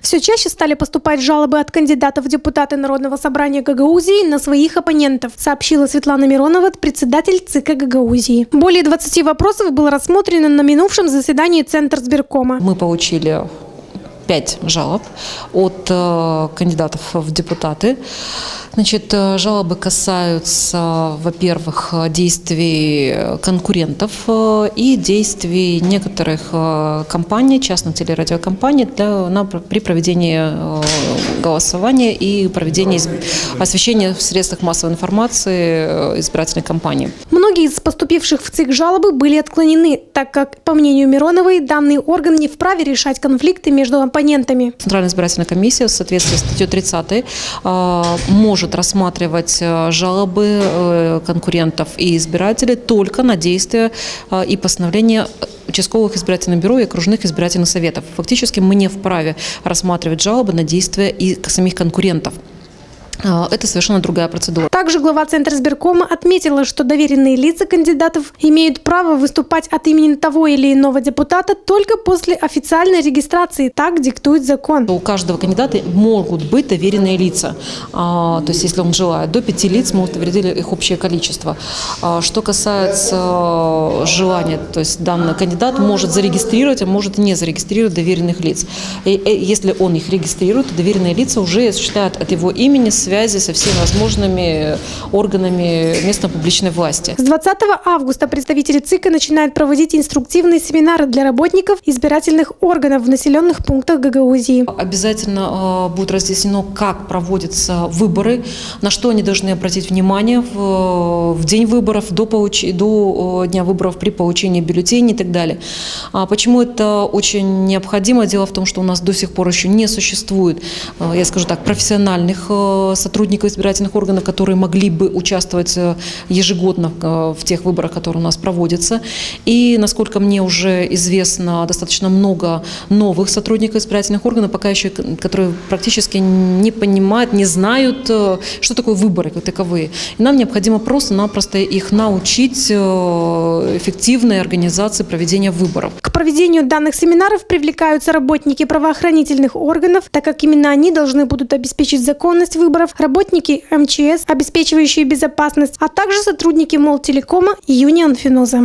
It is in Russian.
Все чаще стали поступать жалобы от кандидатов в депутаты Народного собрания Гагаузии на своих оппонентов, сообщила Светлана Миронова, председатель ЦИК Гагаузии. Более 20 вопросов было рассмотрено на минувшем заседании Центрсберкома. Мы получили 5 жалоб от кандидатов в депутаты. Значит, жалобы касаются, во-первых, действий конкурентов и действий некоторых компаний, частных телерадиокомпаний при проведении голосования и проведении освещения в средствах массовой информации избирательной кампании. Многие из поступивших в ЦИК жалобы были отклонены, так как, по мнению Мироновой, данный орган не вправе решать конфликты между оппонентами. Центральная избирательная комиссия в соответствии с статьей 30 может рассматривать жалобы конкурентов и избирателей только на действия и постановления участковых избирательных бюро и окружных избирательных советов. Фактически мы не вправе рассматривать жалобы на действия и самих конкурентов. Это совершенно другая процедура. Также глава Центрсберкома отметила, что доверенные лица кандидатов имеют право выступать от имени того или иного депутата только после официальной регистрации. Так диктует закон. У каждого кандидата могут быть доверенные лица. То есть, если он желает, до 5 лиц мы утвердили их общее количество. Что касается желания, то есть данный кандидат может зарегистрировать, а может не зарегистрировать доверенных лиц. И если он их регистрирует, то доверенные лица уже осуществляют от его имени связи со всеми возможными органами местной публичной власти. С 20 августа представители ЦИКа начинают проводить инструктивные семинары для работников избирательных органов в населенных пунктах Гагаузии. Обязательно будет разъяснено, как проводятся выборы, на что они должны обратить внимание в день выборов, до дня выборов, при получении бюллетеней и так далее. Почему это очень необходимо? Дело в том, что у нас до сих пор еще не существует, я скажу так, профессиональных сотрудников избирательных органов, которые могли бы участвовать ежегодно в тех выборах, которые у нас проводятся. И, насколько мне уже известно, достаточно много новых сотрудников избирательных органов, пока еще, которые практически не понимают, не знают, что такое выборы как таковые. И нам необходимо просто-напросто их научить эффективной организации проведения выборов. К проведению данных семинаров привлекаются работники правоохранительных органов, так как именно они должны будут обеспечить законность выборов, работники МЧС, обеспечивающие безопасность, а также сотрудники Молтелекома и Юнион Финоза.